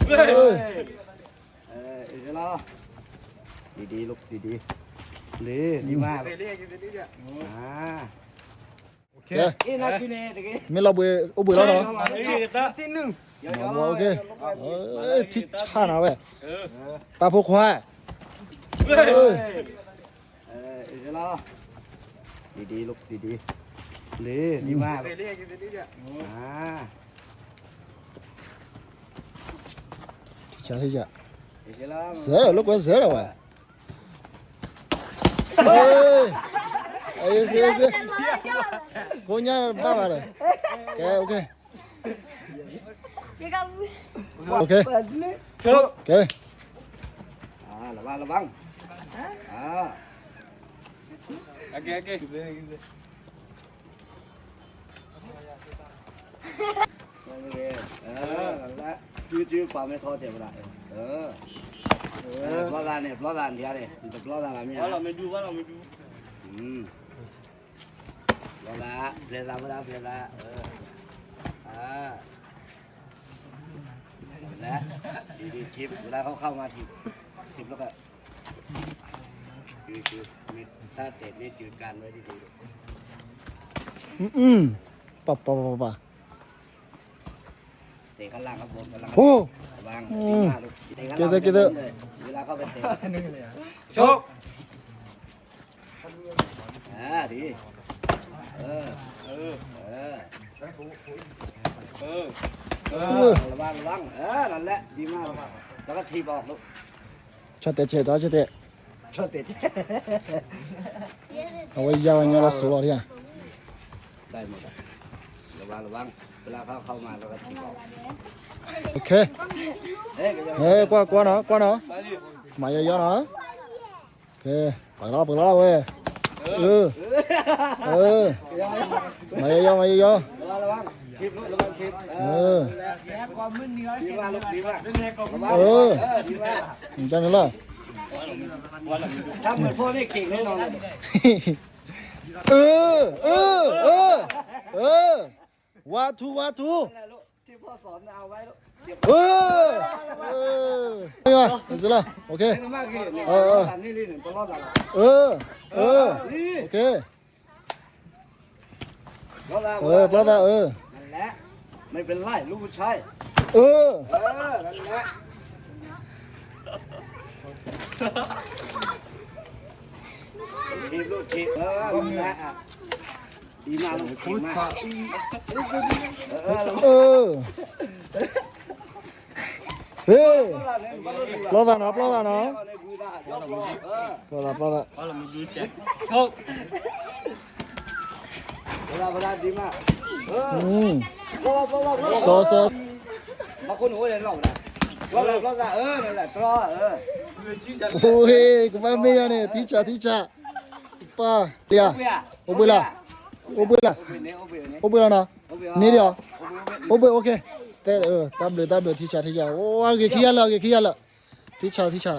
เฮ้ยเดี๋ยวรอดีๆลูกดีๆเลยดีมากโอเคนี่นักกินเองตะกี้ไม่เราเบื่ออุบุแล้วเนาะที่หนึ่งโอเคที่ชาหนาเว้ยตาพวกควายเดี๋ยวรอดีๆลูกดีๆเลยดีมากที่ชาเสือลูกว่าเสือแล้วเว้ยเฮ้ยเสือกูเนี่ยบ้าไปเลยโอเคโอเคระวังโอเคจื้อความไม่ท้อเจ็บอะไรปลอดานเนี่ยปลอดานเดียวเนี่ยจะปลอดานอะไรเนี่ยว่าเราไม่ดูปลอดานเปลี่ยนละและดีคลิปเวลาเขาเข้ามาทิปแล้วก็คือถ้าเตะนี่จืดการไว้ดีป่ะเตะข้างล่างข้างบนข้างล่าง โอ้วางเตะเวลาเข้าไปเตะโชคดีระวังนั่นแหละดีมากแล้วก็ทีบอกลูกชอบเตะชอบเตะเอาไว้ยาวเนี่ยเราสู้หรอเนี่ยได้หมดระวังเวลาเข้ามาแล้วก็ทีบอกโอเคเฮ้ยกว่าเนาะมาเยอะๆเนาะโอเคไปรอบเว้ยมาเยอะระวังทิประวังทิปความมึนเนื้อเสียดีมากจังเลยล่ะทำเหมือนพ่อนี่เก่งแน่นอนว่าทูที่พ่อสอนเอาไว้ลูกนี่สิล่ะโอเคนี่หนึ่งตลอดโอเคปลอดนั่นแหละไม่เป็นไรลูกผู้ชายนั่นแหละทีมลูกทีมนั่นแหละดีมากลูกทีมมากเฮ้ยปลอดเนาะปลอดโชคเวลาดีมากโซมาคุณหัวเห็นหรอกนะปลอดนั่นแหละปลอดโอ้ยกูไม่มีเนี่ยที่จ่าป้าเดียโอเบล่านะนี่เดียวโอเคแต่ตามเลยที่จ่าโอ้ยขี้ยาละที่จ่า